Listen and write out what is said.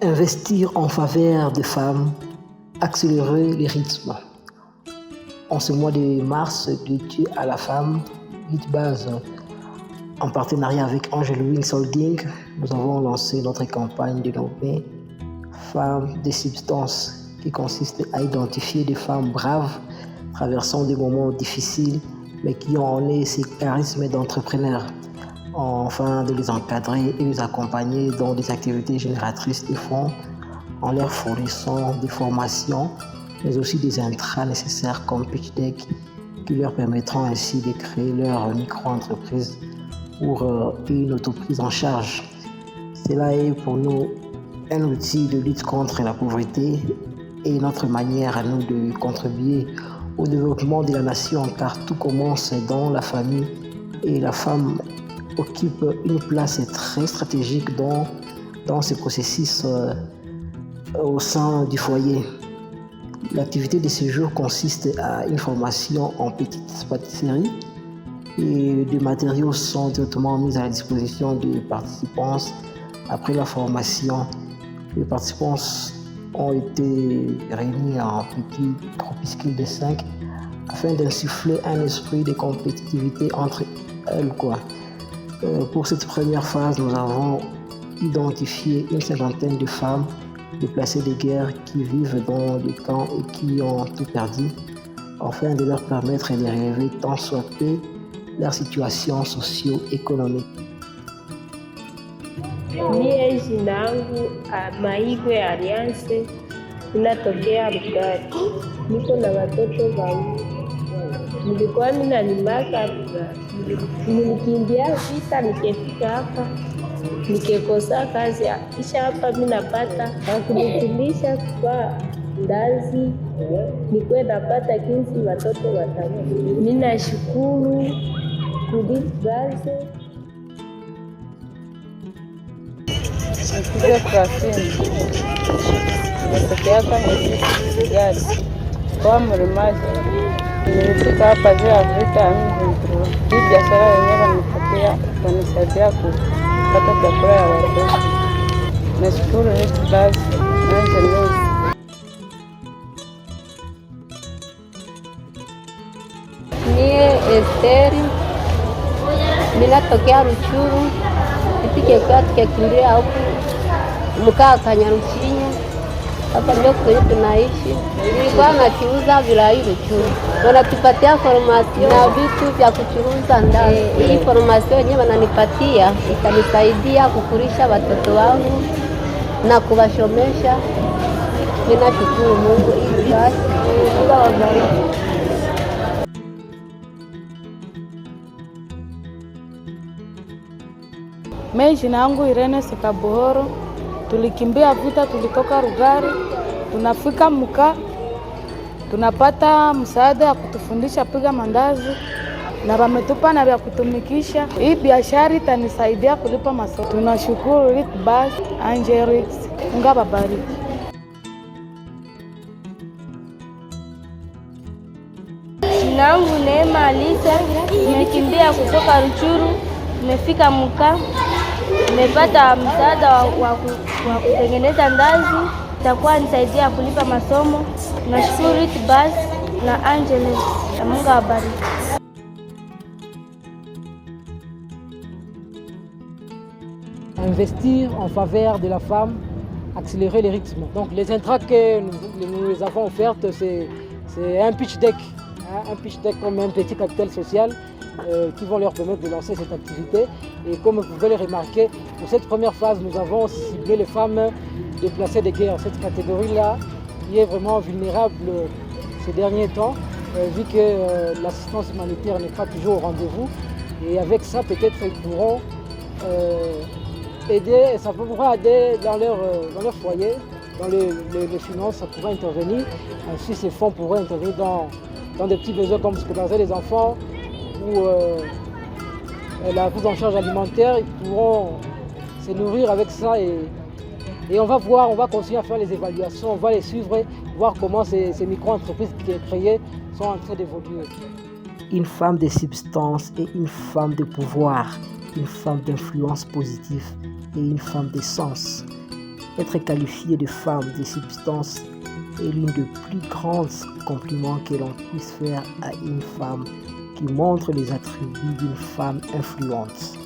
Investir en faveur des femmes, accélérer les rythmes. En ce mois de mars dédié à la femme, Leadbase, en partenariat avec Angeline Solding, nous avons lancé notre campagne dénommée Femmes de substance, qui consiste à identifier des femmes braves traversant des moments difficiles, mais qui ont en elles ces charismes d'entrepreneurs, afin de les encadrer et les accompagner dans des activités génératrices de fonds, en leur fournissant des formations, mais aussi des intras nécessaires comme pitch deck, qui leur permettront ainsi de créer leur micro-entreprise pour une autoprise en charge. Cela est pour nous un outil de lutte contre la pauvreté et notre manière à nous de contribuer au développement de la nation, car tout commence dans la famille et la femme occupe une place très stratégique dans ce processus au sein du foyer. L'activité de ce jour consiste à une formation en petites pâtisseries et des matériaux sont directement mis à la disposition des participants. Après la formation, les participants ont été réunis en petits groupuscules de 5 afin d'insuffler un esprit de compétitivité entre elles. Pour cette première phase, nous avons identifié une cinquantaine de femmes déplacées de guerre qui vivent dans des camps et qui ont tout perdu, afin de leur permettre de relever tant soit peu leur situation socio-économique. Mie jina yangu Maigwe Alliance, ninatokea Rugari. Niko na watoto wawili. Nilikuwa ninalimaka, nilikimbia vita, nikifika hapa nikekosa kazi, kisha hapa mimi napata na kunitumisha kwa ndazi, nikuwe napata kinsi watoto watano. Mimi nashukuru Leadbase. Nakuja Frafini, natokea hapa Gari kwa mlimaji. Nilifika hapa juu ya vita ya M23. Hii biashara wenyewe wanipatia, wanisaidia kupata chakula ya watoto. Nashukuru Leadbase na Angeline. Mie Esteri, ninatokea Ruchuru. Tukikuwa tukikimbia huku mkaa Kanyaruchinya, hapa ndio kwenye tunaishi. Nilikuwa nachuuza virai Ruchuru, wanatupatia formation na vitu vya kuchuruza ndani. Hii formation yenyewe wananipatia itanisaidia kukurisha watoto wangu na kuwashomesha. Ninashukuru Mungu. Hii basi Mungu awabariki. Mimi jina yangu Irene Sekabohoro. Tulikimbia vita, tulitoka Rugari, tunafika Muka, tunapata msaada ya kutufundisha piga mandazi na wametupa na vya kutumikisha. Hii biashara itanisaidia kulipa masomo. Tunashukuru Leadbase, Angeline, Mungu awabariki. Jina yangu Neema Alisa, nimekimbia kutoka Ruchuru, nimefika Muka. Nimepata msaada wa kutengeneza ndazi, itakuwa nisaidia kulipa masomo. Nashukuru Leadbase na Angeline, na Mungu awabariki. Investir en faveur de la femme, accélérer les rythmes. Donc les intras que nous les avons offertes, c'est un pitch deck, un pitch deck comme un petit capital social, qui vont leur permettre de lancer cette activité. Et comme vous pouvez le remarquer, pour cette première phase, nous avons ciblé les femmes déplacées de guerre. Cette catégorie-là, qui est vraiment vulnérable ces derniers temps, vu que l'assistance humanitaire n'est pas toujours au rendez-vous. Et avec ça, peut-être ils pourront aider, ça pourra aider dans leur foyer, dans les finances, ça pourra intervenir. Ainsi, ces fonds pourraient intervenir dans des petits besoins comme scolariser les enfants, ou la prise en charge alimentaire. Ils pourront se nourrir avec ça et on va voir, on va continuer à faire les évaluations, on va les suivre, voir comment ces micro-entreprises qui sont créées sont en train d'évoluer. une femme de substance et une femme de pouvoir, une femme d'influence positive et une femme de sens. Être qualifiée de femme de substance est l'une des plus grands compliments que l'on puisse faire à une femme qui montre les attributs d'une femme influente.